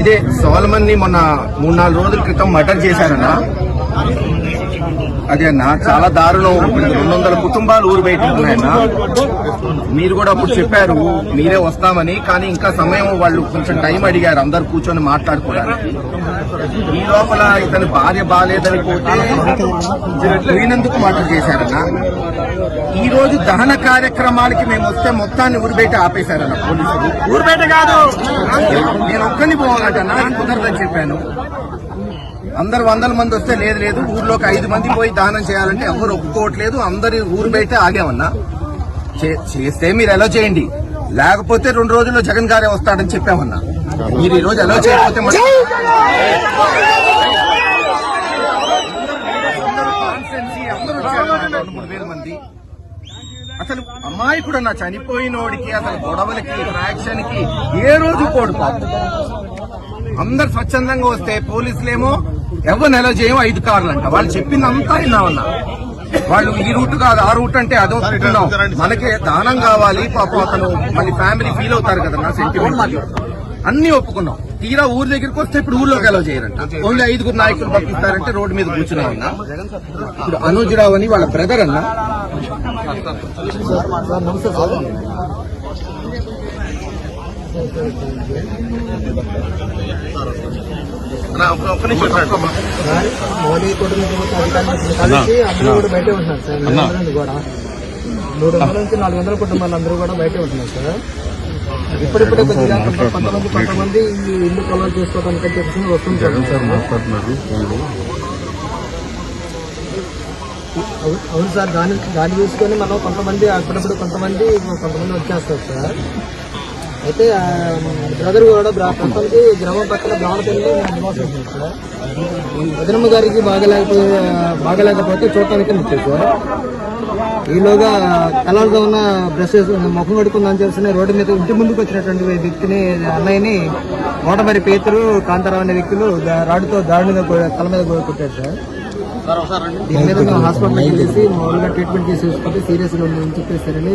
ఇదే సోలమన్ ని మొన్న 3-4 రోజుల క్రితం మర్డర్ చేశారన్నా. అదే అన్న, చాలా దారుణం. 200 కుటుంబాలు ఊరు బయట ఉన్నాయన్నా. మీరు కూడా అప్పుడు చెప్పారు మీరే వస్తామని, కానీ ఇంకా సమయం వాళ్ళు కొంచెం టైం అడిగారు అందరు కూర్చొని మాట్లాడుకోవడానికి. ఈ లోపల ఇతని భార్య బాగాలేదని పోతే పోయినందుకు మర్డర్ చేశారన్నా. ఈ రోజు దహన కార్యక్రమాలకి మేము వస్తే మొత్తాన్ని ఊరు బయట ఆపేశారన్న పోలీసులు. ఊరు బయట కాదు, నేను ఒక్కరిని పోవాలంటన్నా, కుదరదని చెప్పాను. అందరు 100 మంది వస్తే లేదు ఊర్లోకి 5 మంది పోయి దానం చేయాలంటే ఎవరు ఒప్పుకోవట్లేదు. అందరి ఊరు బయట ఆగామన్నా. చేస్తే మీరు ఎలా చేయండి, లేకపోతే 2 రోజుల్లో జగన్ గారే వస్తాడని చెప్పామన్నా. మీరు ఈ రోజు ఎలా చేయకపోతే మంది అసలు అమాయకుడన్నా, చనిపోయినోడికి అసలు గొడవలకి ఫ్రాక్షన్ కి ఏ రోజు పోడు పాపం. అందరు స్వచ్ఛందంగా వస్తే పోలీసులేమో ఎవరు నెల చేయం 5 కార్లు అంట. వాళ్ళు చెప్పిందంతా విన్నామన్నా. వాళ్ళు ఈ రూట్ కాదు ఆ రూట్ అంటే అదో ఒప్పుకున్నాం. మనకే దానం కావాలి పాపం, అతను మళ్ళీ ఫ్యామిలీ ఫీల్ అవుతారు కదన్నా, సెంటిమెంట్ అన్ని ఒప్పుకున్నాం. తీరా ఊరు దగ్గరికి వస్తే ఇప్పుడు ఊర్లోకి ఎలా చేయరంట. ఓన్లీ 5 నాయకులు పంపిస్తారంటే రోడ్డు మీద కూర్చున్నామన్నా. ఇప్పుడు అనుజ్ రావు అని వాళ్ళ బ్రదర్ అన్నా. మోడీ కుటుంబ కలిసి అందరూ కూడా బయటే ఉంటున్నారు సార్. కూడా 300 నుంచి 400 కుటుంబాలు అందరూ కూడా బయటే ఉంటున్నారు సార్. ఇప్పుడిప్పుడే కొద్దిగా కొంతమంది ఈ ఇల్లు కొలలు చేసుకోవడానికి చెప్పి వస్తుంటారు సార్. అవును సార్, దాన్ని చూసుకొని మనం కొంతమంది అప్పుడప్పుడు కొంతమంది వచ్చేస్తారు సార్. అయితే బ్రదర్ కూడా ప్రస్తుతానికి గ్రామం పక్కన బ్రాహ్మణపల్లిలో నివాసం ఉంటుంది సార్. వదినమ్మ గారికి బాగలేకపోతే చూడటానికి వచ్చారు సార్. ఈలోగా కలర్గా ఉన్న బ్రష్ ముఖం కడుకుందని తెలిసిన రోడ్డు మీద ఇంటి ముందుకు వచ్చినటువంటి వ్యక్తిని, అన్నయ్యని మోటమరి పేతురు కాంతారావు అనే వ్యక్తులు రాడుతో దారుణంగా తల మీద కొట్టారు సార్. దీని మీద హాస్పిటల్కి వెళ్ళేసి మామూలుగా ట్రీట్మెంట్ చేసి చూసుకుంటే సీరియస్గా ఉందని చెప్పేసారని